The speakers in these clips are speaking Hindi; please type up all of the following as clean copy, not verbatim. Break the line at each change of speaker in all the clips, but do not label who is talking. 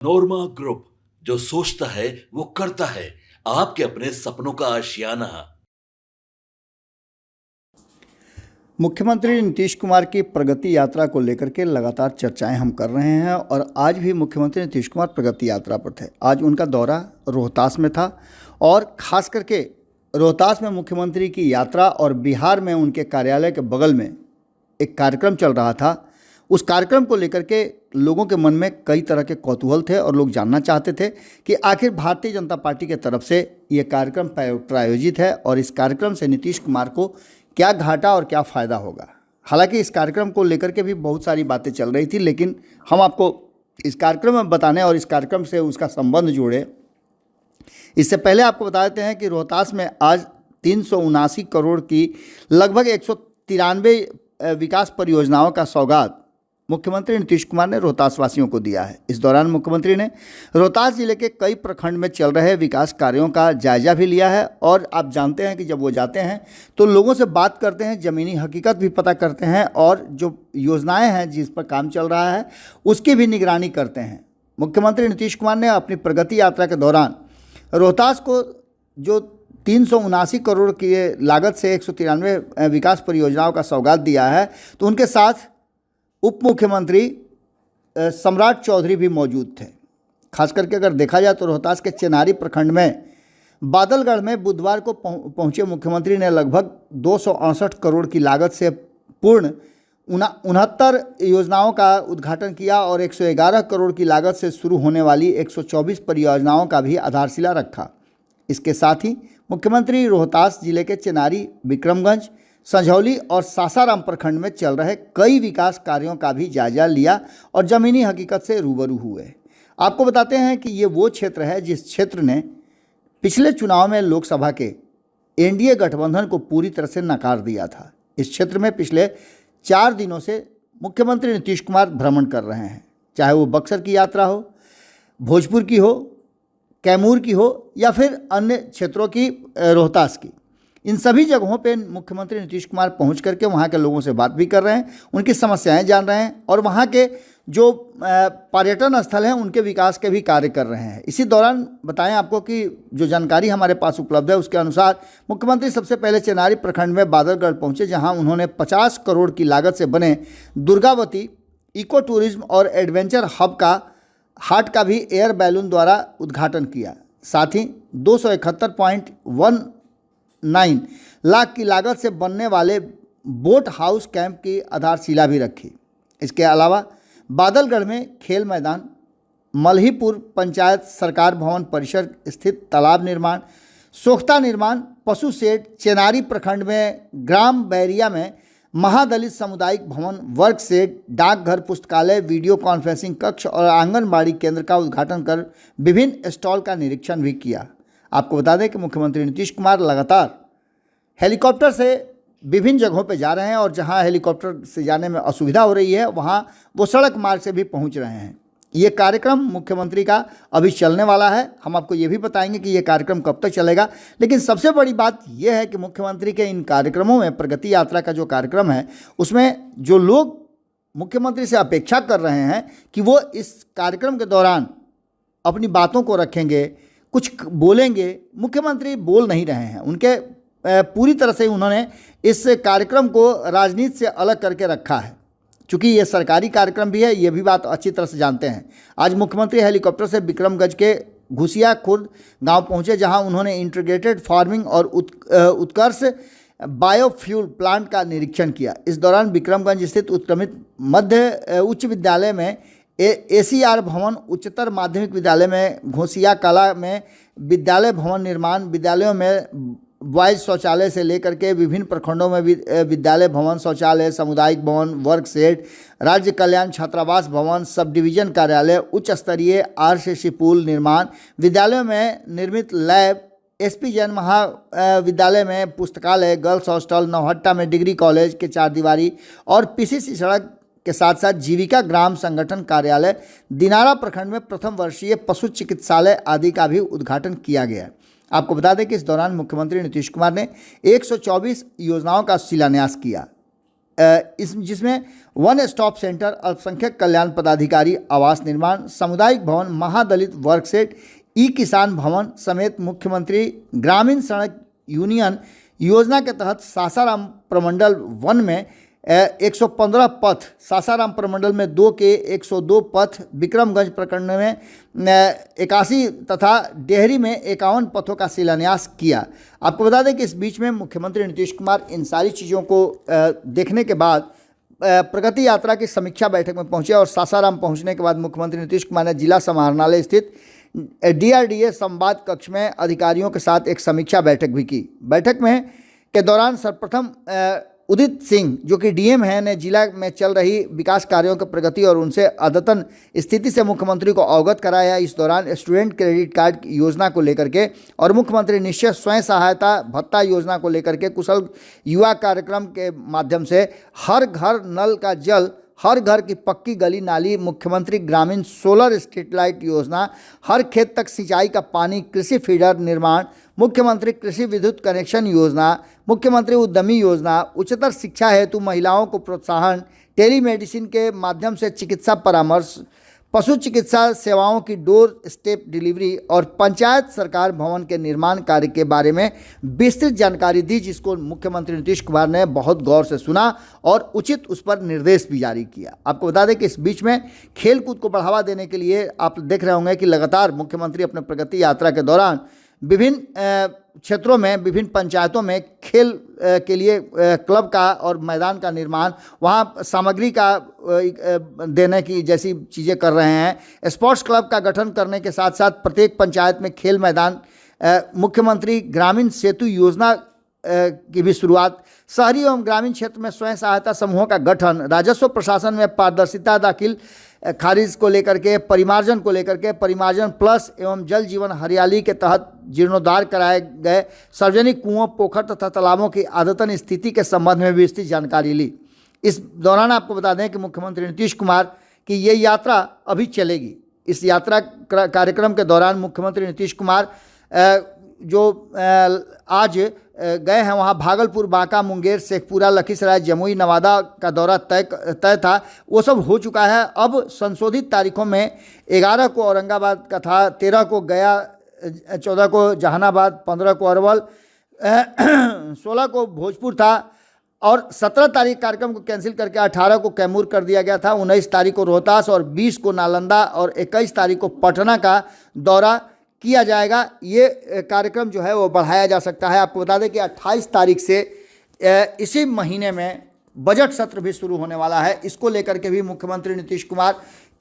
नोरमा ग्रुप, जो सोचता है वो करता है। आपके अपने सपनों का आशियाना।
मुख्यमंत्री नीतीश कुमार की प्रगति यात्रा को लेकर के लगातार चर्चाएं हम कर रहे हैं और आज भी मुख्यमंत्री नीतीश कुमार प्रगति यात्रा पर थे। आज उनका दौरा रोहतास में था और ख़ास करके रोहतास में मुख्यमंत्री की यात्रा और बिहार में उनके कार्यालय के बगल में एक कार्यक्रम चल रहा था। उस कार्यक्रम को लेकर के लोगों के मन में कई तरह के कौतूहल थे और लोग जानना चाहते थे कि आखिर भारतीय जनता पार्टी के तरफ से ये कार्यक्रम प्रायोजित है और इस कार्यक्रम से नीतीश कुमार को क्या घाटा और क्या फ़ायदा होगा। हालांकि इस कार्यक्रम को लेकर के भी बहुत सारी बातें चल रही थी, लेकिन हम आपको इस कार्यक्रम में बताने और इस कार्यक्रम से उसका संबंध जोड़े इससे पहले आपको बता देते हैं कि रोहतास में आज 379 करोड़ की लगभग 193 विकास परियोजनाओं का सौगात मुख्यमंत्री नीतीश कुमार ने रोहतास वासियों को दिया है। इस दौरान मुख्यमंत्री ने रोहतास जिले के कई प्रखंड में चल रहे विकास कार्यों का जायजा भी लिया है और आप जानते हैं कि जब वो जाते हैं तो लोगों से बात करते हैं, ज़मीनी हकीकत भी पता करते हैं और जो योजनाएं हैं जिस पर काम चल रहा है उसकी भी निगरानी करते हैं। मुख्यमंत्री नीतीश कुमार ने अपनी प्रगति यात्रा के दौरान रोहतास को जो 379 करोड़ की लागत से 193 विकास परियोजनाओं का सौगात दिया है, तो उनके साथ उप मुख्यमंत्री सम्राट चौधरी भी मौजूद थे। खास करके अगर देखा जाए तो रोहतास के चेनारी प्रखंड में बादलगढ़ में बुधवार को पहुंचे मुख्यमंत्री ने लगभग 268 करोड़ की लागत से पूर्ण 69 योजनाओं का उद्घाटन किया और 111 करोड़ की लागत से शुरू होने वाली 124 परियोजनाओं का भी आधारशिला रखा। इसके साथ ही मुख्यमंत्री रोहतास जिले के चेनारी, विक्रमगंज, संझौली और सासाराम प्रखंड में चल रहे कई विकास कार्यों का भी जायजा लिया और ज़मीनी हकीकत से रूबरू हुए। आपको बताते हैं कि ये वो क्षेत्र है जिस क्षेत्र ने पिछले चुनाव में लोकसभा के एनडीए गठबंधन को पूरी तरह से नकार दिया था। इस क्षेत्र में पिछले 4 दिनों से मुख्यमंत्री नीतीश कुमार भ्रमण कर रहे हैं, चाहे वो बक्सर की यात्रा हो, भोजपुर की हो, कैमूर की हो या फिर अन्य क्षेत्रों की, रोहतास की। इन सभी जगहों पे मुख्यमंत्री नीतीश कुमार पहुंच करके वहां के लोगों से बात भी कर रहे हैं, उनकी समस्याएं जान रहे हैं और वहां के जो पर्यटन स्थल हैं उनके विकास के भी कार्य कर रहे हैं। इसी दौरान बताएं आपको कि जो जानकारी हमारे पास उपलब्ध है उसके अनुसार मुख्यमंत्री सबसे पहले चेनारी प्रखंड में बादलगढ़ पहुंचे, जहां उन्होंने 50 करोड़ की लागत से बने दुर्गावती इको टूरिज्म और एडवेंचर हब का हाट का भी एयर बैलून द्वारा उद्घाटन किया। साथ ही 271.19 लाख की लागत से बनने वाले बोट हाउस कैंप की आधारशिला भी रखी। इसके अलावा बादलगढ़ में खेल मैदान, मल्हीपुर पंचायत सरकार भवन परिसर स्थित तालाब निर्माण, सोख्ता निर्माण, पशु शेड, चेनारी प्रखंड में ग्राम बैरिया में महादलित सामुदायिक भवन, वर्क शेड, डाकघर, पुस्तकालय, वीडियो कॉन्फ्रेंसिंग कक्ष और आंगनबाड़ी केंद्र का उद्घाटन कर विभिन्न स्टॉल का निरीक्षण भी किया। आपको बता दें कि मुख्यमंत्री नीतीश कुमार लगातार हेलीकॉप्टर से विभिन्न जगहों पर जा रहे हैं और जहां हेलीकॉप्टर से जाने में असुविधा हो रही है वहां वो सड़क मार्ग से भी पहुंच रहे हैं। ये कार्यक्रम मुख्यमंत्री का अभी चलने वाला है। हम आपको ये भी बताएंगे कि ये कार्यक्रम कब तक चलेगा, लेकिन सबसे बड़ी बात यह है कि मुख्यमंत्री के इन कार्यक्रमों में, प्रगति यात्रा का जो कार्यक्रम है उसमें जो लोग मुख्यमंत्री से अपेक्षा कर रहे हैं कि वो इस कार्यक्रम के दौरान अपनी बातों को रखेंगे, कुछ बोलेंगे, मुख्यमंत्री बोल नहीं रहे हैं। उनके पूरी तरह से उन्होंने इस कार्यक्रम को राजनीति से अलग करके रखा है। चूँकि ये सरकारी कार्यक्रम भी है, ये भी बात अच्छी तरह से जानते हैं। आज मुख्यमंत्री हेलीकॉप्टर से विक्रमगंज के घुसिया खुर्द गांव पहुंचे, जहां उन्होंने इंटीग्रेटेड फार्मिंग और उत्कर्ष बायोफ्यूल प्लांट का निरीक्षण किया। इस दौरान विक्रमगंज स्थित उत्क्रमित मध्य उच्च विद्यालय में ACR भवन, उच्चतर माध्यमिक विद्यालय में घोसिया कला में विद्यालय भवन निर्माण, विद्यालयों में बॉयज शौचालय से लेकर के विभिन्न प्रखंडों में विद्यालय भवन, शौचालय, सामुदायिक भवन, वर्क शेड, राज्य कल्याण छात्रावास भवन, सब डिवीजन कार्यालय, उच्च स्तरीय RCC पुल निर्माण, विद्यालयों में निर्मित लैब, SP जैन महाविद्यालय में पुस्तकालय, गर्ल्स हॉस्टल, नौहट्टा में डिग्री कॉलेज के 4 दीवारी और PCC सड़क के साथ साथ जीविका ग्राम संगठन कार्यालय, दिनारा प्रखंड में प्रथम वर्षीय पशु चिकित्सालय आदि का भी उद्घाटन किया गया। आपको बता दें कि इस दौरान मुख्यमंत्री नीतीश कुमार ने 124 योजनाओं का शिलान्यास किया। इस जिसमें वन स्टॉप सेंटर, अल्पसंख्यक कल्याण पदाधिकारी, आवास निर्माण, सामुदायिक भवन, महादलित वर्क सेट, ई किसान भवन समेत मुख्यमंत्री ग्रामीण सड़क यूनियन योजना के तहत सासाराम प्रमंडल 1 में 115 पथ, सासाराम प्रमंडल में 2 के 102 पथ, विक्रमगंज प्रखंड में 81 तथा डेहरी में 51 पथों का शिलान्यास किया। आपको बता दें कि इस बीच में मुख्यमंत्री नीतीश कुमार इन सारी चीज़ों को देखने के बाद प्रगति यात्रा की समीक्षा बैठक में पहुंचे और सासाराम पहुंचने के बाद मुख्यमंत्री नीतीश कुमार ने जिला समाहरणालय स्थित DRDA संवाद कक्ष में अधिकारियों के साथ एक समीक्षा बैठक भी की। बैठक में के दौरान सर्वप्रथम उदित सिंह जो कि DM हैं ने जिला में चल रही विकास कार्यों की प्रगति और उनसे अद्यतन स्थिति से मुख्यमंत्री को अवगत कराया। इस दौरान स्टूडेंट क्रेडिट कार्ड योजना को लेकर के और मुख्यमंत्री निश्चय स्वयं सहायता भत्ता योजना को लेकर के, कुशल युवा कार्यक्रम के माध्यम से हर घर नल का जल, हर घर की पक्की गली नाली, मुख्यमंत्री ग्रामीण सोलर स्ट्रीट लाइट योजना, हर खेत तक सिंचाई का पानी, कृषि फीडर निर्माण, मुख्यमंत्री कृषि विद्युत कनेक्शन योजना, मुख्यमंत्री उद्यमी योजना, उच्चतर शिक्षा हेतु महिलाओं को प्रोत्साहन, टेलीमेडिसिन के माध्यम से चिकित्सा परामर्श, पशु चिकित्सा सेवाओं की डोर स्टेप डिलीवरी और पंचायत सरकार भवन के निर्माण कार्य के बारे में विस्तृत जानकारी दी, जिसको मुख्यमंत्री नीतीश कुमार ने बहुत गौर से सुना और उचित उस पर निर्देश भी जारी किया। आपको बता दें कि इस बीच में खेल कूद को बढ़ावा देने के लिए आप देख रहे होंगे कि लगातार मुख्यमंत्री अपने प्रगति यात्रा के दौरान विभिन्न क्षेत्रों में, विभिन्न पंचायतों में खेल के लिए क्लब का और मैदान का निर्माण, वहाँ सामग्री का देने की जैसी चीज़ें कर रहे हैं। स्पोर्ट्स क्लब का गठन करने के साथ साथ प्रत्येक पंचायत में खेल मैदान, मुख्यमंत्री ग्रामीण सेतु योजना की भी शुरुआत, शहरी एवं ग्रामीण क्षेत्र में स्वयं सहायता समूहों का गठन, राजस्व प्रशासन में पारदर्शिता, दाखिल खारिज को लेकर के, परिमार्जन को लेकर के, परिमार्जन प्लस एवं जल जीवन हरियाली के तहत जीर्णोद्धार कराए गए सार्वजनिक कुओं, पोखर तथा तालाबों की अद्यतन स्थिति के संबंध में विस्तृत जानकारी ली। इस दौरान आपको बता दें कि मुख्यमंत्री नीतीश कुमार की ये यात्रा अभी चलेगी। इस यात्रा कार्यक्रम के दौरान मुख्यमंत्री नीतीश कुमार जो आज गए हैं वहाँ भागलपुर, बांका, मुंगेर, शेखपुरा, लखीसराय, जमुई, नवादा का दौरा तय था, वो सब हो चुका है। अब संशोधित तारीखों में 11 को औरंगाबाद का था, 13 को गया, 14 को जहानाबाद, 15 को अरवल, 16 को भोजपुर था और 17 तारीख कार्यक्रम को कैंसिल करके 18 को कैमूर कर दिया गया था, 19 तारीख को रोहतास और 20 को नालंदा और 21 तारीख को पटना का दौरा किया जाएगा। ये कार्यक्रम जो है वो बढ़ाया जा सकता है। आपको बता दें कि 28 तारीख से इसी महीने में बजट सत्र भी शुरू होने वाला है। इसको लेकर के भी मुख्यमंत्री नीतीश कुमार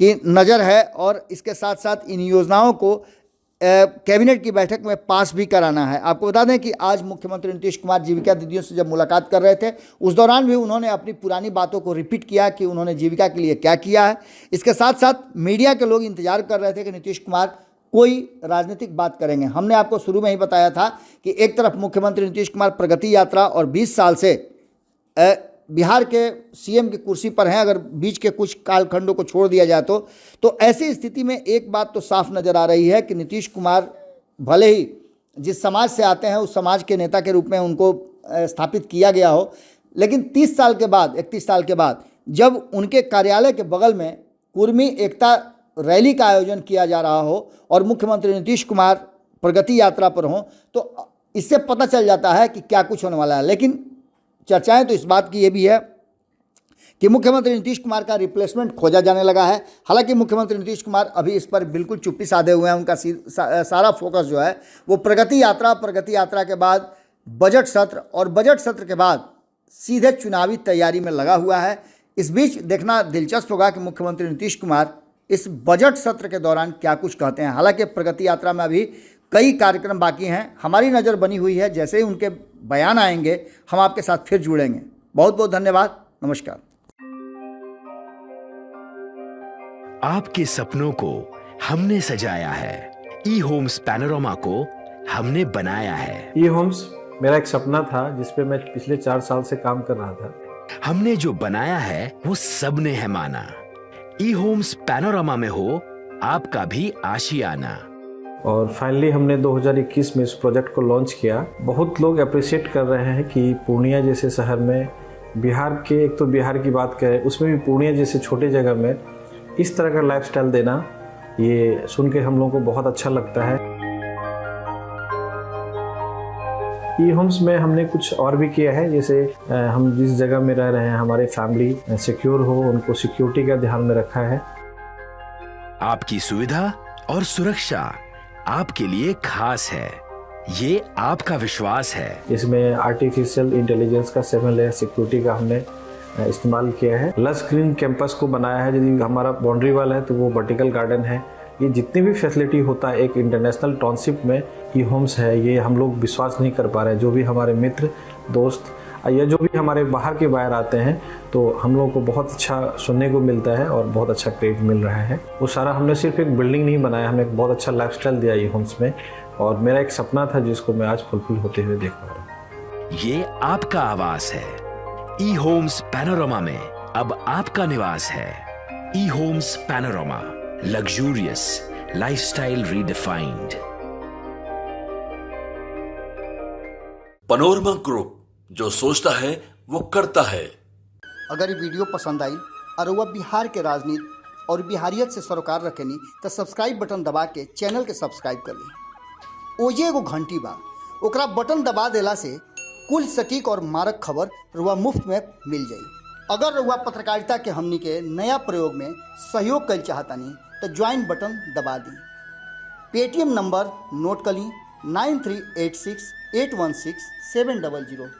की नज़र है और इसके साथ साथ इन योजनाओं को कैबिनेट की बैठक में पास भी कराना है। आपको बता दें कि आज मुख्यमंत्री नीतीश कुमार जीविका दीदियों से जब मुलाकात कर रहे थे, उस दौरान भी उन्होंने अपनी पुरानी बातों को रिपीट किया कि उन्होंने जीविका के लिए क्या किया है। इसके साथ साथ मीडिया के लोग इंतजार कर रहे थे कि नीतीश कुमार कोई राजनीतिक बात करेंगे। हमने आपको शुरू में ही बताया था कि एक तरफ मुख्यमंत्री नीतीश कुमार प्रगति यात्रा और 20 साल से बिहार के CM की कुर्सी पर हैं, अगर बीच के कुछ कालखंडों को छोड़ दिया जाए तो ऐसी स्थिति में एक बात तो साफ नज़र आ रही है कि नीतीश कुमार भले ही जिस समाज से आते हैं उस समाज के नेता के रूप में उनको स्थापित किया गया हो, लेकिन 30 साल के बाद, 31 साल के बाद जब उनके कार्यालय के बगल में कुर्मी एकता रैली का आयोजन किया जा रहा हो और मुख्यमंत्री नीतीश कुमार प्रगति यात्रा पर हों, तो इससे पता चल जाता है कि क्या कुछ होने वाला है। लेकिन चर्चाएं तो इस बात की ये भी है कि मुख्यमंत्री नीतीश कुमार का रिप्लेसमेंट खोजा जाने लगा है। हालांकि मुख्यमंत्री नीतीश कुमार अभी इस पर बिल्कुल चुप्पी साधे हुए हैं। उनका सारा फोकस जो है वो प्रगति यात्रा के बाद बजट सत्र और बजट सत्र के बाद सीधे चुनावी तैयारी में लगा हुआ है। इस बीच देखना दिलचस्प होगा कि मुख्यमंत्री नीतीश कुमार इस बजट सत्र के दौरान क्या कुछ कहते हैं। हालांकि प्रगति यात्रा में अभी कई कार्यक्रम बाकी हैं। हमारी नज़र बनी हुई है, जैसे ही उनके बयान आएंगे हम आपके साथ फिर जुड़ेंगे। बहुत बहुत धन्यवाद। नमस्कार।
आपके सपनों को हमने सजाया है, ई होम्स पैनोरामा को हमने बनाया है।
ई होम्स मेरा एक सपना था जिसपे मैं पिछले 4 साल से काम कर रहा था।
हमने जो बनाया है वो सबने है माना। ई होम्स पैनोरामा में हो आपका भी आशियाना।
और फाइनली हमने 2021 में इस प्रोजेक्ट को लॉन्च किया। बहुत लोग अप्रिशिएट कर रहे हैं कि पूर्णिया जैसे शहर में बिहार के, एक तो बिहार की बात करें, उसमें भी पूर्णिया जैसे छोटे जगह में इस तरह का लाइफस्टाइल देना, ये सुन के हम लोगों को बहुत अच्छा लगता है। ई होम्स में हमने कुछ और भी किया है, जैसे हम जिस जगह में रह रहे हैं हमारे फैमिली सिक्योर हो, उनको सिक्योरिटी का ध्यान में रखा है।
आपकी सुविधा और सुरक्षा आपके लिए खास है, ये आपका विश्वास है।
इसमें आर्टिफिशियल इंटेलिजेंस का 7 लेयर सिक्योरिटी का हमने इस्तेमाल किया है। लस ग्रीन कैंपस को बनाया है, यदि हमारा बाउंड्री वाल है तो वो वर्टिकल गार्डन है। ये जितनी भी फैसिलिटी होता है एक इंटरनेशनल टाउनशिप में, ई होम्स है, ये हम लोग विश्वास नहीं कर पा रहे हैं। जो भी हमारे मित्र दोस्त या जो भी हमारे बाहर के बाहर आते हैं, तो हम लोगों को बहुत अच्छा सुनने को मिलता है और बहुत अच्छा क्रेडिट मिल रहा है। वो सारा हमने सिर्फ एक बिल्डिंग नहीं बनाया, हमने एक बहुत अच्छा लाइफस्टाइल दिया ई होम्स में, और मेरा एक सपना था जिसको मैं आज फुलफिल होते हुए देख पा रहा हूँ।
ये आपका आवास है। ई होम्स पैनोरामा में अब आपका निवास है। E Homes Panorama, luxurious lifestyle redefined.
Panorama group, जो सोचता है वो करता है।
अगर ये वीडियो पसंद आई और वह बिहार के राजनीति और बिहारियत से सरोकार रखेनी तो सब्सक्राइब बटन दबा के चैनल के सब्सक्राइब कर ली। ओजे एगो घंटी बा, ओकरा बटन दबा देला से कुल सटीक और मारक खबर रुआ मुफ्त में मिल जाई। अगर रुआ पत्रकारिता के हमनी के नया प्रयोग में सहयोग कर चाहतानी तो ज्वाइन बटन दबा दी। पेटीएम नंबर नोट कर ली 9386816700।